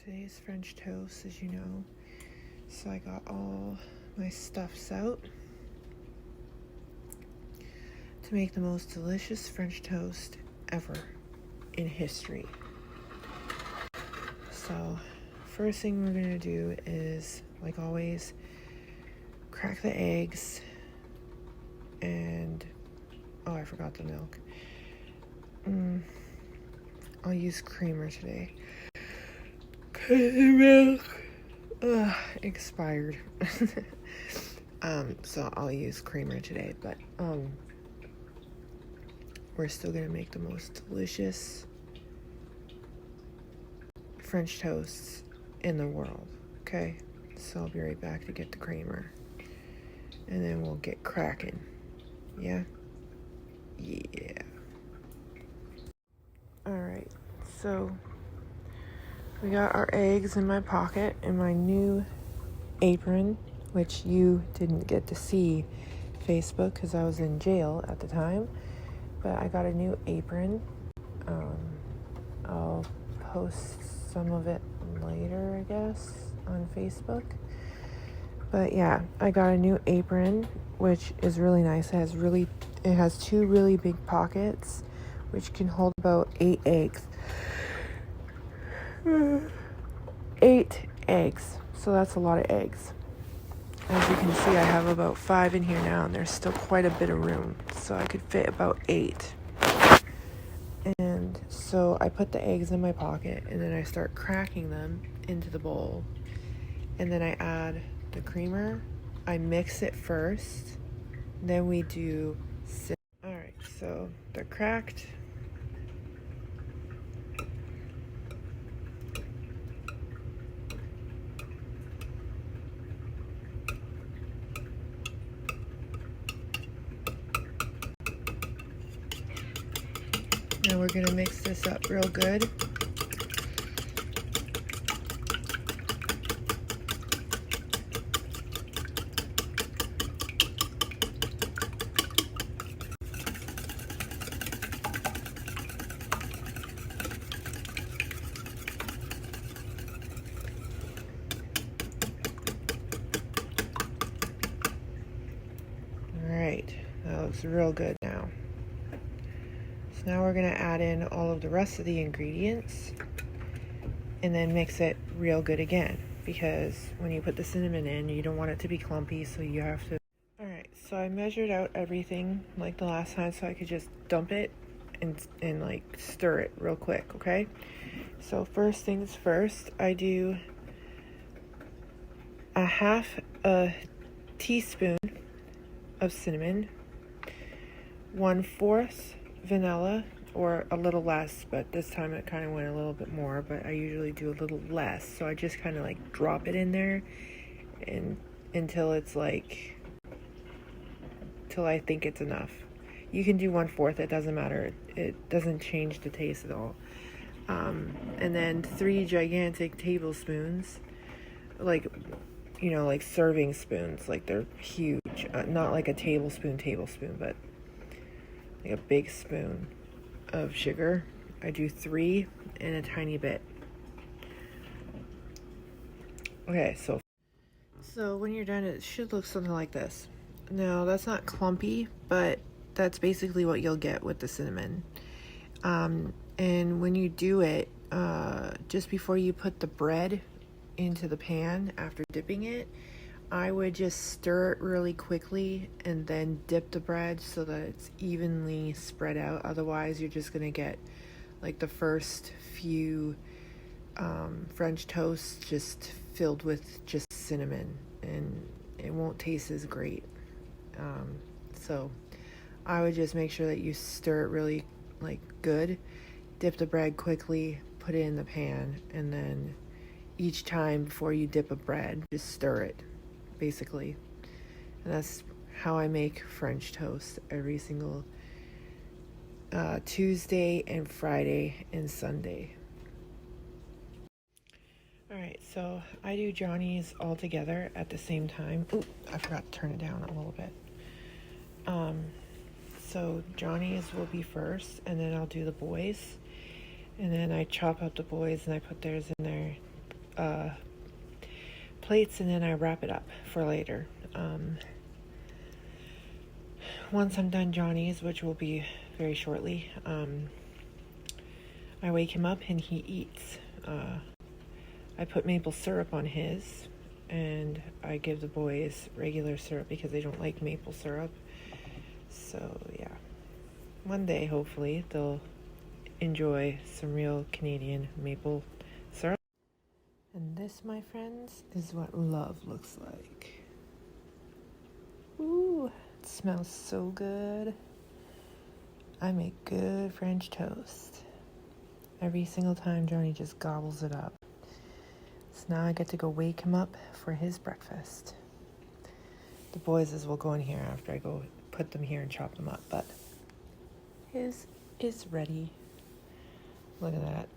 Today's French toast, as you know. So I got all my stuffs out to make the most delicious French toast ever in history. So first thing we're going to do is, like always, crack the eggs and, I forgot the milk. I'll use creamer today. The milk expired. So I'll use creamer today, but we're still gonna make the most delicious French toasts in the world. Okay, so I'll be right back to get the creamer, and then we'll get cracking. Yeah. All right, so we got our eggs in my pocket in my new apron, which you didn't get to see Facebook because I was in jail at the time, but I got a new apron. I'll post some of it later, I guess, on Facebook. But yeah, I got a new apron, which is really nice. It has two really big pockets, which can hold about 8 eggs. 8 eggs. So that's a lot of eggs. As you can see, I have about 5 in here now, and there's still quite a bit of room. So I could fit about 8. And so I put the eggs in my pocket, and then I start cracking them into the bowl. And then I add the creamer. I mix it first. Then we do cinnamon. Alright, so they're cracked. Now we're gonna mix this up real good. Alright, that looks real good now. So now we're going to add in all of the rest of the ingredients and then mix it real good again, because when you put the cinnamon in, you don't want it to be clumpy, so you have to... Alright, so I measured out everything like the last time so I could just dump it and like stir it real quick, okay? So first things first, I do a half a teaspoon of cinnamon, 1/4 vanilla, or a little less, but this time it kind of went a little bit more, but I usually do a little less, so I just kind of like drop it in there and until it's like, till I think it's enough. You can do 1/4, it doesn't matter, it doesn't change the taste at all. And then 3 gigantic tablespoons, like, you know, like serving spoons, like they're huge, not like a tablespoon, but like a big spoon of sugar. I do 3 and a tiny bit. Okay, so when you're done, it should look something like this. Now, that's not clumpy, but that's basically what you'll get with the cinnamon. And when you do it, just before you put the bread into the pan after dipping it, I would just stir it really quickly and then dip the bread so that it's evenly spread out. Otherwise, you're just gonna get like the first few French toasts just filled with just cinnamon, and it won't taste as great. So I would just make sure that you stir it really like good, dip the bread quickly, put it in the pan, and then each time before you dip a bread, just stir it, basically. And that's how I make French toast every single Tuesday and Friday and Sunday. Alright, so I do Johnny's all together at the same time. Ooh, I forgot to turn it down a little bit. So Johnny's will be first, and then I'll do the boys. And then I chop up the boys and I put theirs in there plates, and then I wrap it up for later. Once I'm done Johnny's, which will be very shortly, I wake him up and he eats. I put maple syrup on his, and I give the boys regular syrup because they don't like maple syrup. So yeah, one day hopefully they'll enjoy some real Canadian maple syrup. And this, my friends, is what love looks like. Ooh, it smells so good. I make good French toast. Every single time Johnny just gobbles it up. So now I get to go wake him up for his breakfast. The boys' will go in here after I go put them here and chop them up, but his is ready. Look at that.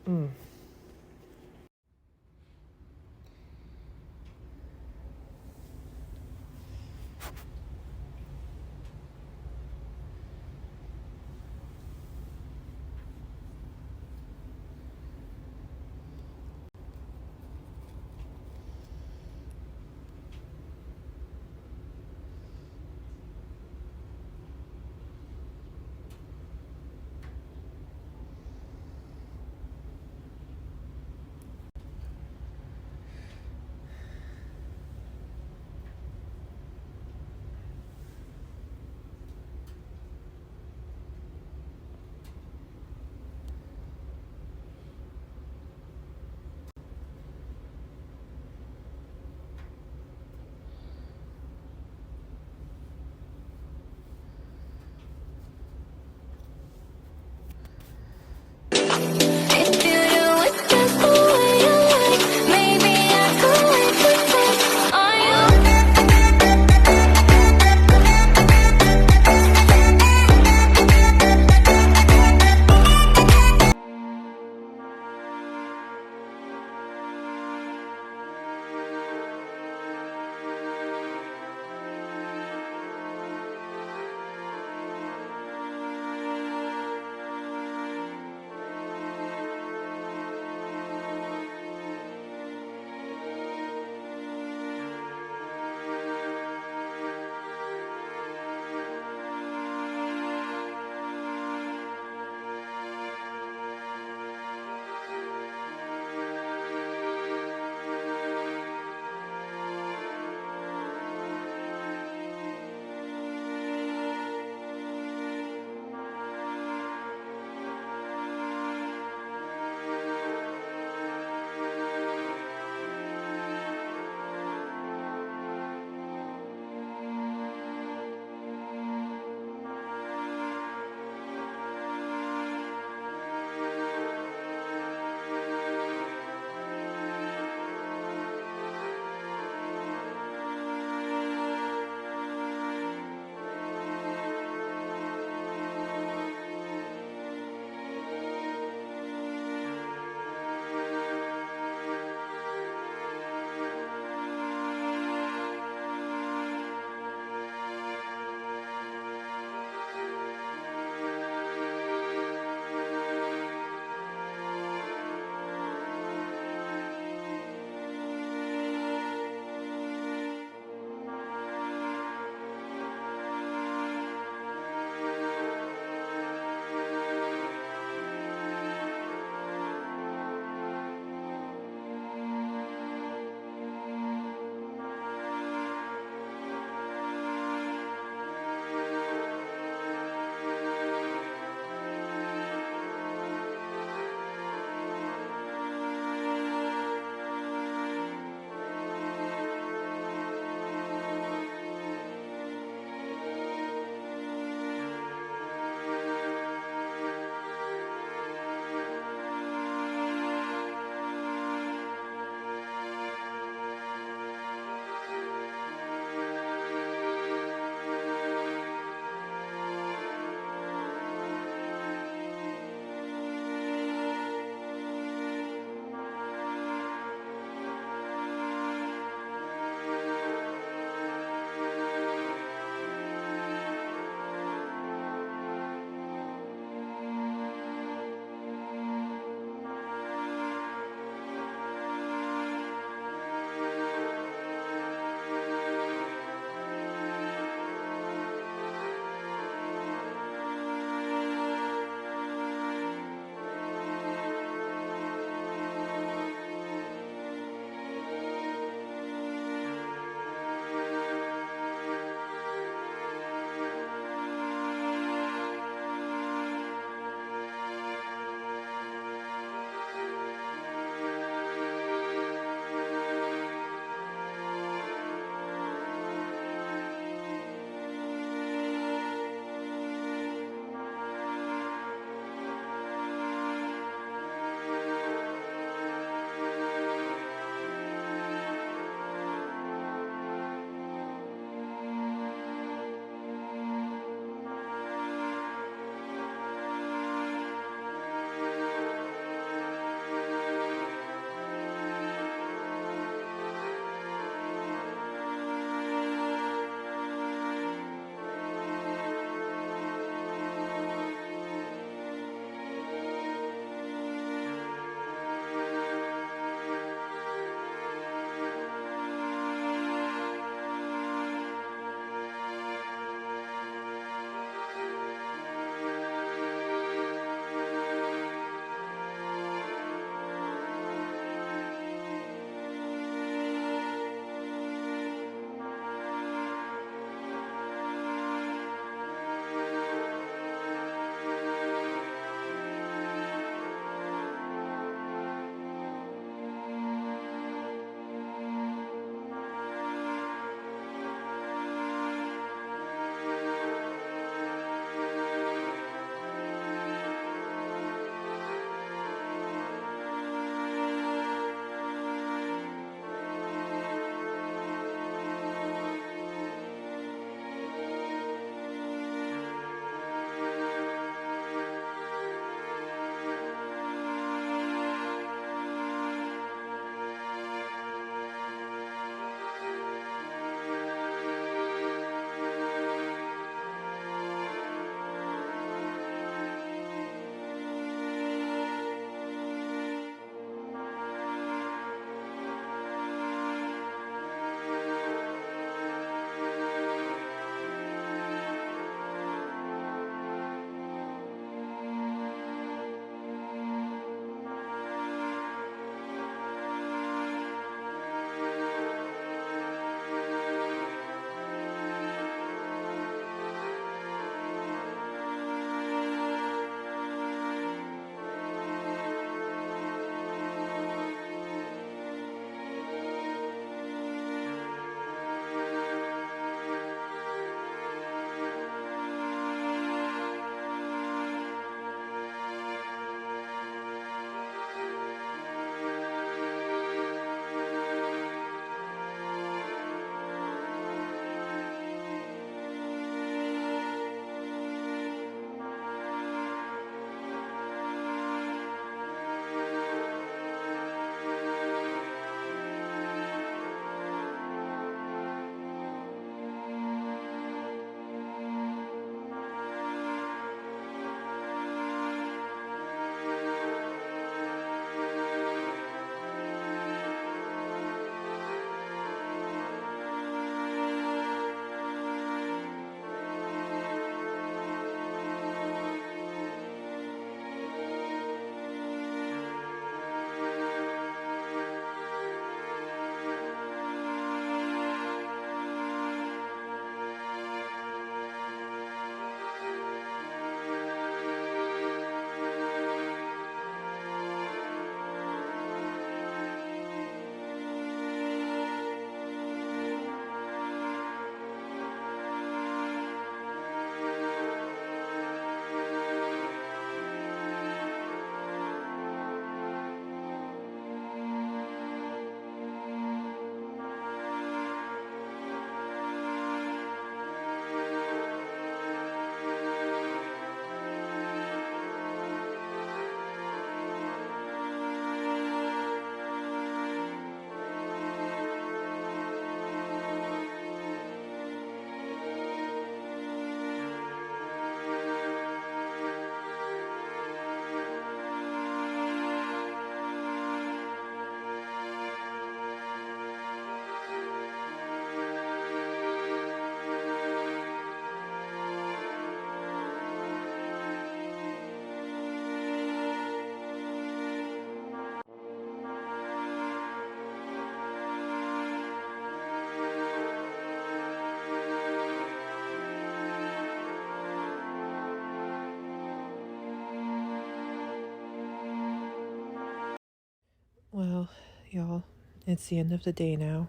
y'all. It's the end of the day now,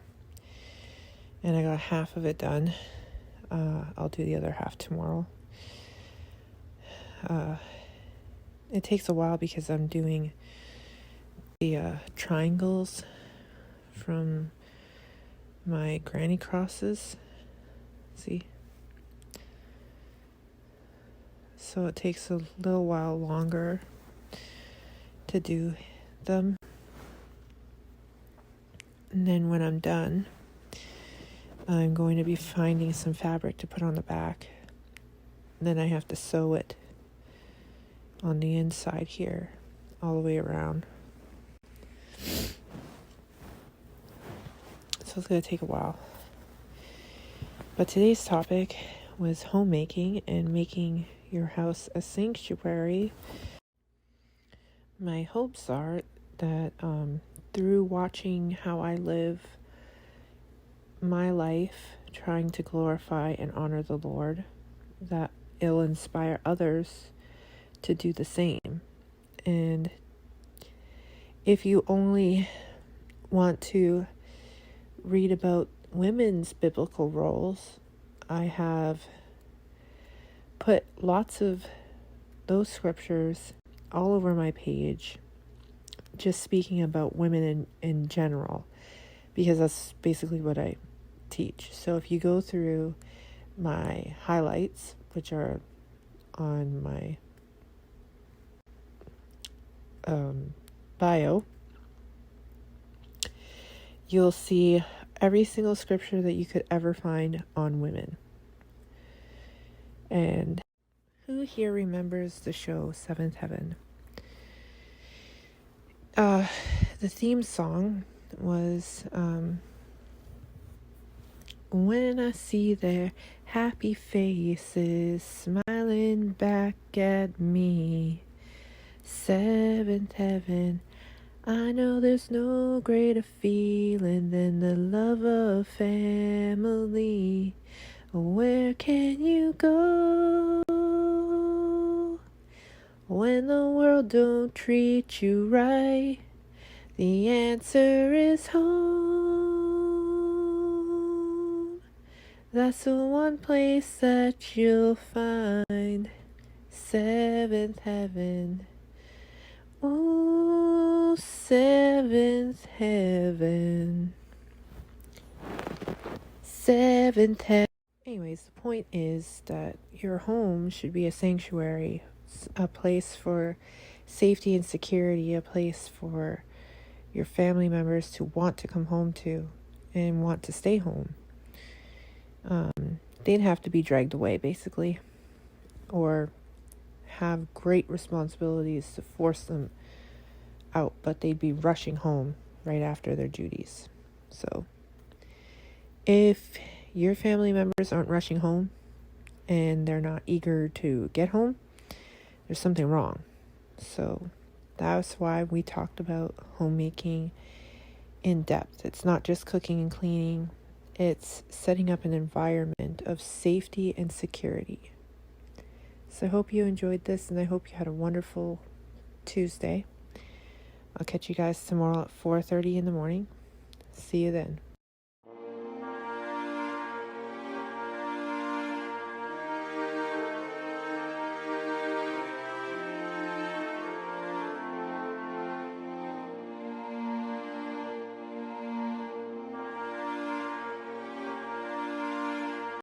and I got half of it done. I'll do the other half tomorrow. It takes a while because I'm doing the triangles from my granny crosses. See? So it takes a little while longer to do them. And then when I'm done, I'm going to be finding some fabric to put on the back. And then I have to sew it on the inside here, all the way around. So it's going to take a while. But today's topic was homemaking and making your house a sanctuary. My hopes are that through watching how I live my life, trying to glorify and honor the Lord, that it'll inspire others to do the same. And if you only want to read about women's biblical roles, I have put lots of those scriptures all over my page, just speaking about women in general, because that's basically what I teach. So if you go through my highlights, which are on my bio, you'll see every single scripture that you could ever find on women. And who here remembers the show Seventh Heaven? The theme song was when I see their happy faces smiling back at me, seventh heaven, I know there's no greater feeling than the love of family. Where can you go when the world don't treat you right? The answer is home. That's the one place that you'll find. Seventh heaven. Oh, seventh heaven. Seventh heaven. Anyways, the point is that your home should be a sanctuary, a place for safety and security, a place for your family members to want to come home to and want to stay home. They'd have to be dragged away, basically, or have great responsibilities to force them out, but they'd be rushing home right after their duties. So if your family members aren't rushing home and they're not eager to get home, there's something wrong. So that's why we talked about homemaking in depth. It's not just cooking and cleaning. It's setting up an environment of safety and security. So I hope you enjoyed this, and I hope you had a wonderful Tuesday. I'll catch you guys tomorrow at 4:30 in the morning. See you then.